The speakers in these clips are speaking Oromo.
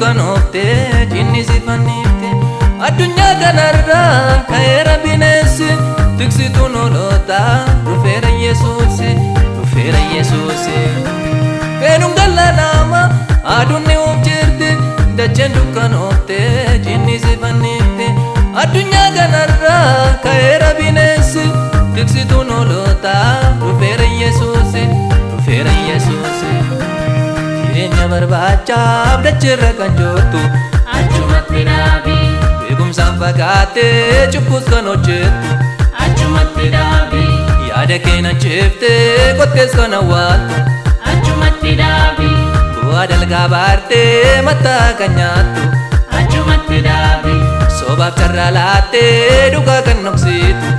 dukkanoofte jinni si fannifte addunyaa kanarra ka'eera bineensi tiksituun hoolotaa dhufeera Yesuusi dhufeera Yesuusi feenuun galaanama aduunni uf jirti dacheen dukkanoofte jinni si fannifte addunyaa kanarra ka'eera bineensi tiksituun hoolotaa dhufeera Yesuusi dhufeera Yesuusi jireenya barbaachaaf dachirra kan jirtu achumatti dhaabi beekumsaan fagaattee cubbuus kan hojjettu achumatti dhaabi yaada keenya ciftee qottees kan awwaaltu achumatti dhaabi bu'aa dalgaa baartee mataa kan nyaattu achumatti dhaabi sobaaf carraa laattee dhugaa kan noksitu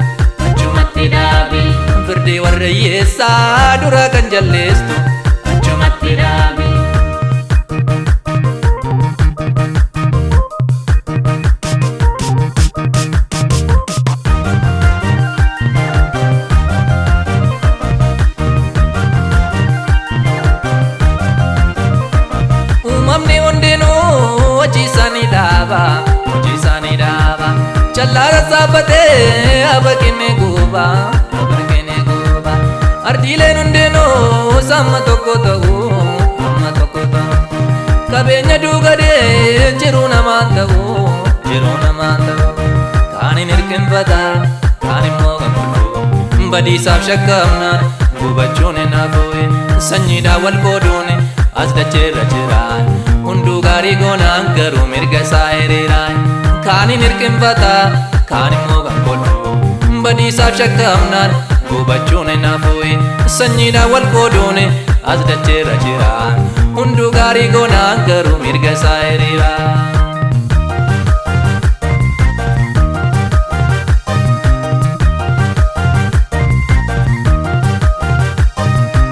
achumatti dhaabi firdii warra hiyyeessaa duraa kan jalleesstu achumatti dhaabi uumamni hundinuu hojii isaanii dhaaba challaara saaphatee abakine guuba ardiileen hundinuu samma tokko ta'u qabeenya duugadee jiruu namaan ta'u kaanin hirkinfata kaan immoo kan fudhu badiisaaf shakkamnaan gubachuun hin hafuun sanyiidhaan wal qooduun as dacheerra jiraan hunduu gaarii goonaan garuu mirga isaa hiriiraan kaanin hirkinfata kaan immoo kan fudhu badiisaaf shakkamnaan gubachuun hin hafuun sanyiidhaan wal qooduun as dacheerra jiraan hunduu gaarii goonaan garuu mirga isaa hiriiraan.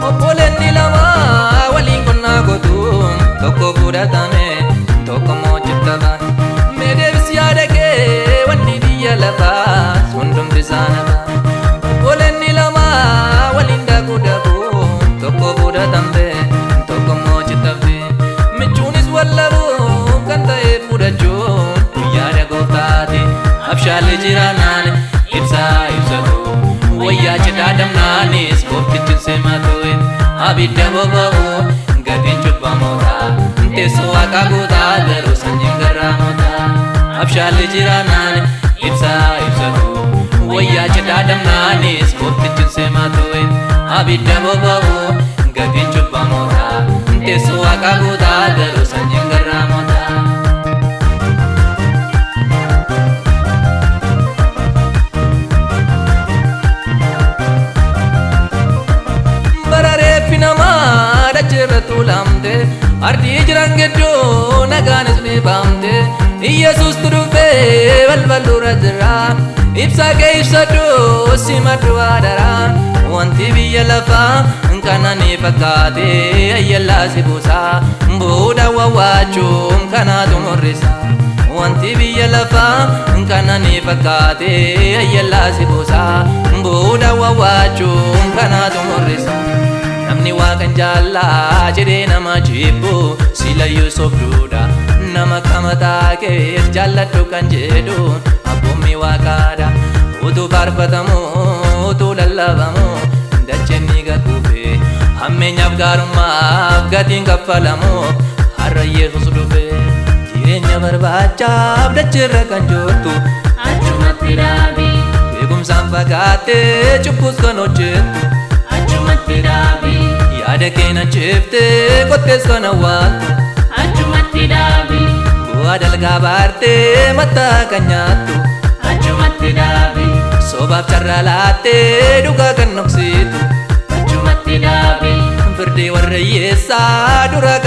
Obboleettii lama waliin qonnaa qotuu tokko fudhatame tokko mo'achittaba mee deebisi yaada kee wanni biyya lafaa hundumti isaa nafa. Obboleettii lama waliin daakuu dhabuu tokko fudhatamte tokko mo'achittabdi michuunis wallabuu kan ta'e fudhachuun guyyaadha gooftaati abshaalee jiraanaan ibsaa ibsatu wayyaa cidhaa damnaanis gooftichi simatu abidda boba'u gatiin cubbamootaa teessoo waaqaa guutaa garuu sanyiin garraamootaa abshaalee jiraanaan ibsaa ibsatu wayyaa cidhaa damnaanis gooftichi simatu abidda boba'u gatiin cubbamootaa teessoo waaqaa guutaa garuu sanyiin garraamootaa. Barareeffi namaa dacheerra tuulamte ardii jiran gidduu nagaanis ni baamte Yesuustu dhufee balballuura jira ibsaa kee ibsadhu simadhu aadaraan wanti biyya lafaa kana ni fakkaate ayyallaa si buusaa bu'uudha wawwaachuun kanaatu murrisa wanti biyya lafaa kana ni fakkaate ayyallaa si buusaa bu'uudha wawwaachuun kanaatu murrisa namni waaqan jaallaa jedhee nama jibbu silayyuu sobduudha nama kamataa kee jaalladhu kan jedhu abboommii waaqaadha utuu faarfatamu utuu lallabamu dacheen ni gaguufe hammeenyaaf gaarummaaf gatiin kaffalamu har'a Yesuus dhufe jireenya barbaachaaf dacheerra kan jirtu achumatti dhaabi beekumsaan fagaattee cubbuus kan hojjettu achumatti dhaabi yaada keenya ciftee qottees kan awwaaltu achumatti dhaabi bu'aa dalgaa baartee mataa kan nyaattu achumatti dhaabi sobaaf carraa laattee dhugaa kan noksitu achumatti dhaabi firdii warra hiyyeessaa duraa